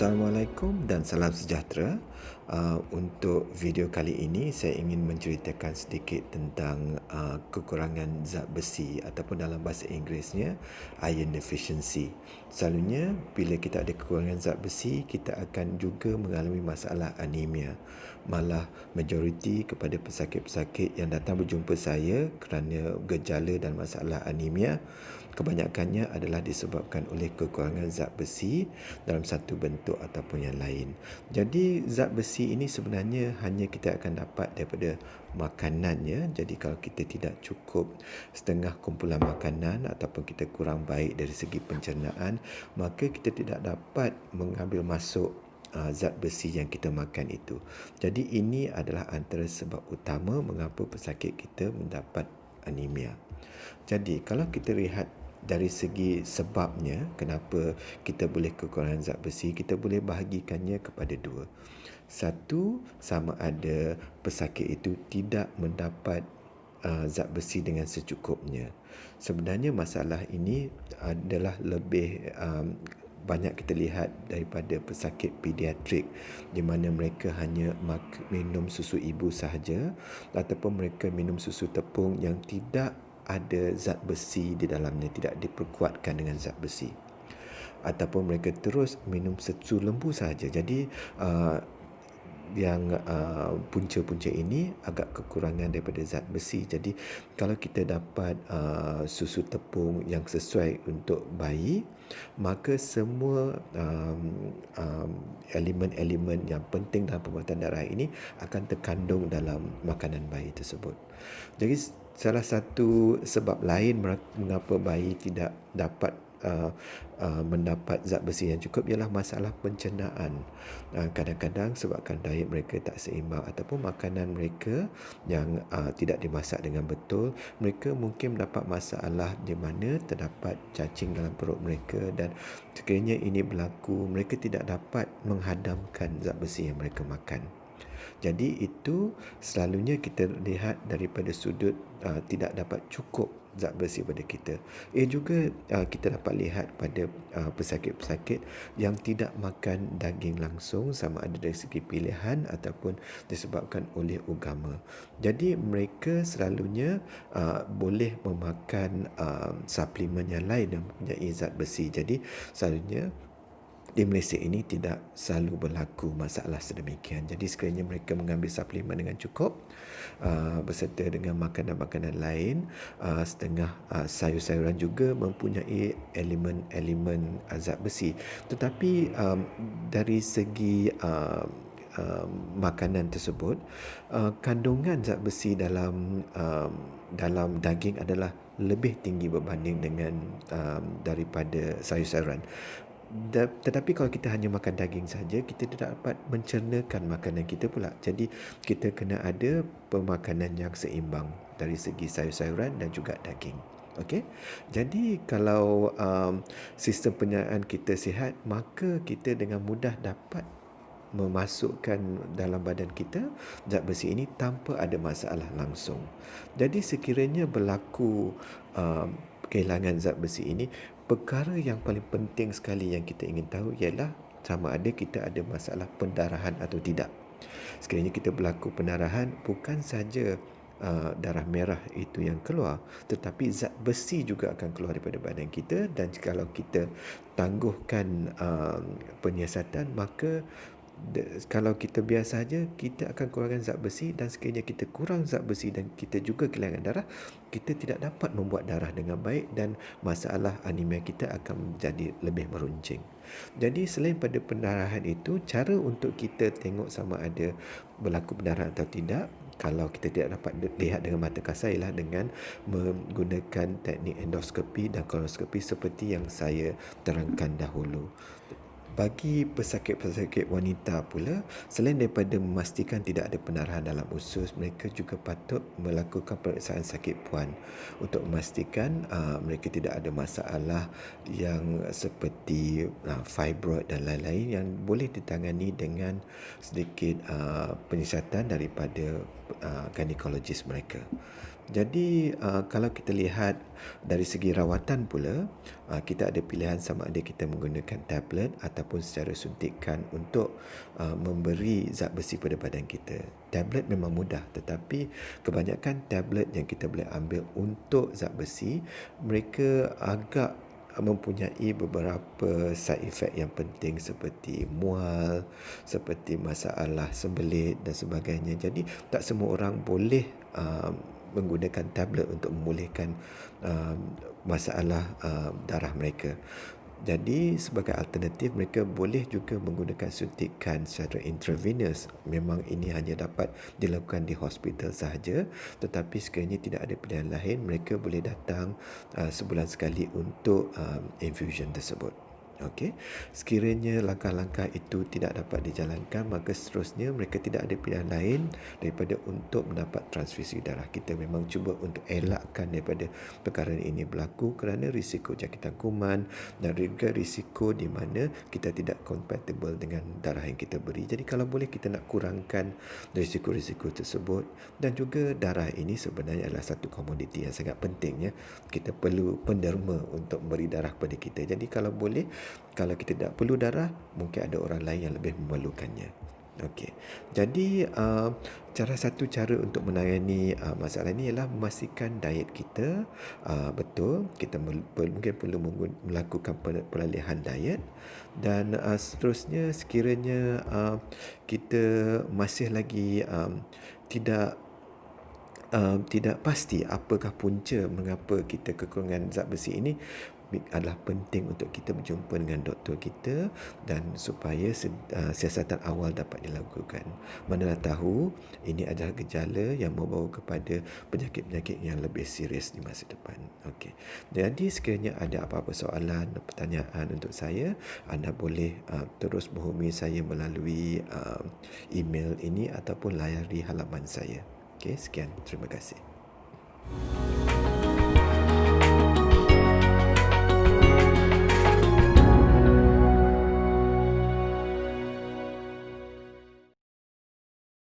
Assalamualaikum dan salam sejahtera. Untuk video kali ini saya ingin menceritakan sedikit tentang kekurangan zat besi ataupun dalam bahasa Inggerisnya iron deficiency. Selalunya bila kita ada kekurangan zat besi, kita akan juga mengalami masalah anemia. Malah majoriti kepada pesakit-pesakit yang datang berjumpa saya kerana gejala dan masalah anemia, kebanyakannya adalah disebabkan oleh kekurangan zat besi dalam satu bentuk ataupun yang lain. Jadi zat besi ini sebenarnya hanya kita akan dapat daripada makanannya. Jadi kalau kita tidak cukup setengah kumpulan makanan ataupun kita kurang baik dari segi pencernaan, maka kita tidak dapat mengambil masuk zat besi yang kita makan itu. Jadi ini adalah antara sebab utama mengapa pesakit kita mendapat anemia. Jadi kalau kita lihat dari segi sebabnya kenapa kita boleh kekurangan zat besi, kita boleh bahagikannya kepada dua. Satu, sama ada pesakit itu tidak mendapat zat besi dengan secukupnya. Sebenarnya masalah ini adalah lebih banyak kita lihat daripada pesakit pediatrik, di mana mereka hanya minum susu ibu sahaja ataupun mereka minum susu tepung yang tidak ada zat besi di dalamnya, tidak diperkuatkan dengan zat besi, ataupun mereka terus minum susu lembu sahaja. Jadi yang punca-punca ini agak kekurangan daripada zat besi. Jadi kalau kita dapat susu tepung yang sesuai untuk bayi, maka semua elemen-elemen yang penting dalam pembuatan darah ini akan terkandung dalam makanan bayi tersebut. Jadi salah satu sebab lain mengapa bayi tidak dapat mendapat zat besi yang cukup ialah masalah pencernaan. Kadang-kadang sebabkan diet mereka tak seimbang ataupun makanan mereka yang tidak dimasak dengan betul, mereka mungkin mendapat masalah di mana terdapat cacing dalam perut mereka, dan sekiranya ini berlaku, mereka tidak dapat menghadamkan zat besi yang mereka makan. Jadi itu selalunya kita lihat daripada sudut tidak dapat cukup zat besi pada kita. Ia juga kita dapat lihat pada pesakit-pesakit yang tidak makan daging langsung, sama ada dari segi pilihan ataupun disebabkan oleh agama. Jadi mereka selalunya boleh memakan suplemen yang lain yang mempunyai zat besi. Jadi selalunya di Malaysia ini tidak selalu berlaku masalah sedemikian. Jadi sekiranya mereka mengambil suplemen dengan cukup beserta dengan makanan-makanan lain, setengah sayur-sayuran juga mempunyai elemen-elemen zat besi. Tetapi dari segi makanan tersebut, kandungan zat besi dalam daging adalah lebih tinggi berbanding dengan daripada sayur-sayuran. Tetapi kalau kita hanya makan daging saja, kita tidak dapat mencernakan makanan kita pula. Jadi kita kena ada pemakanan yang seimbang dari segi sayur-sayuran dan juga daging. Okey. Jadi kalau sistem pencernaan kita sihat, maka kita dengan mudah dapat memasukkan dalam badan kita zat besi ini tanpa ada masalah langsung. Jadi sekiranya berlaku kehilangan zat besi ini, perkara yang paling penting sekali yang kita ingin tahu ialah sama ada kita ada masalah pendarahan atau tidak. Sekiranya kita berlaku pendarahan, bukan saja darah merah itu yang keluar, tetapi zat besi juga akan keluar daripada badan kita, dan kalau kita tangguhkan penyiasatan, maka kalau kita biasa saja, kita akan kurangkan zat besi, dan sekiranya kita kurang zat besi dan kita juga kehilangan darah, kita tidak dapat membuat darah dengan baik dan masalah anemia kita akan menjadi lebih meruncing. Jadi selain pada pendarahan itu, cara untuk kita tengok sama ada berlaku pendarahan atau tidak, kalau kita tidak dapat lihat dengan mata kasar, ialah dengan menggunakan teknik endoskopi dan kolonoskopi seperti yang saya terangkan dahulu. Bagi pesakit-pesakit wanita pula, selain daripada memastikan tidak ada pendarahan dalam usus, mereka juga patut melakukan pemeriksaan sakit puan untuk memastikan mereka tidak ada masalah yang seperti fibroid dan lain-lain yang boleh ditangani dengan sedikit penyiasatan daripada gynecologist mereka. Jadi kalau kita lihat dari segi rawatan pula, kita ada pilihan sama ada kita menggunakan tablet ataupun ataupun secara suntikan untuk memberi zat besi pada badan kita. Tablet memang mudah, tetapi kebanyakan tablet yang kita boleh ambil untuk zat besi, mereka agak mempunyai beberapa side effect yang penting seperti mual, seperti masalah sembelit dan sebagainya. Jadi tak semua orang boleh menggunakan tablet untuk memulihkan masalah darah mereka. Jadi sebagai alternatif mereka boleh juga menggunakan suntikan secara intravenous. Memang ini hanya dapat dilakukan di hospital sahaja, tetapi sekiranya tidak ada pilihan lain, mereka boleh datang sebulan sekali untuk infusion tersebut. Okey, sekiranya langkah-langkah itu tidak dapat dijalankan, maka seterusnya mereka tidak ada pilihan lain daripada untuk mendapat transfusi darah. Kita memang cuba untuk elakkan daripada perkara ini berlaku kerana risiko jangkitan kuman dan juga risiko di mana kita tidak compatible dengan darah yang kita beri. Jadi kalau boleh kita nak kurangkan risiko-risiko tersebut, dan juga darah ini sebenarnya adalah satu komoditi yang sangat penting ya. Kita perlu penderma untuk memberi darah kepada kita. Jadi kalau boleh, kalau kita tidak perlu darah, mungkin ada orang lain yang lebih memerlukannya. Okey. Jadi satu cara untuk menangani masalah ini ialah memastikan diet kita betul. Kita mungkin perlu melakukan peralihan diet, dan seterusnya sekiranya kita masih lagi tidak pasti apakah punca mengapa kita kekurangan zat besi ini, adalah penting untuk kita berjumpa dengan doktor kita dan supaya siasatan awal dapat dilakukan. Manalah tahu ini adalah gejala yang membawa kepada penyakit-penyakit yang lebih serius di masa depan. Okey. Jadi sekiranya ada apa-apa soalan, pertanyaan untuk saya, anda boleh terus menghubungi saya melalui email ini ataupun layari halaman saya. Okey, sekian. Terima kasih.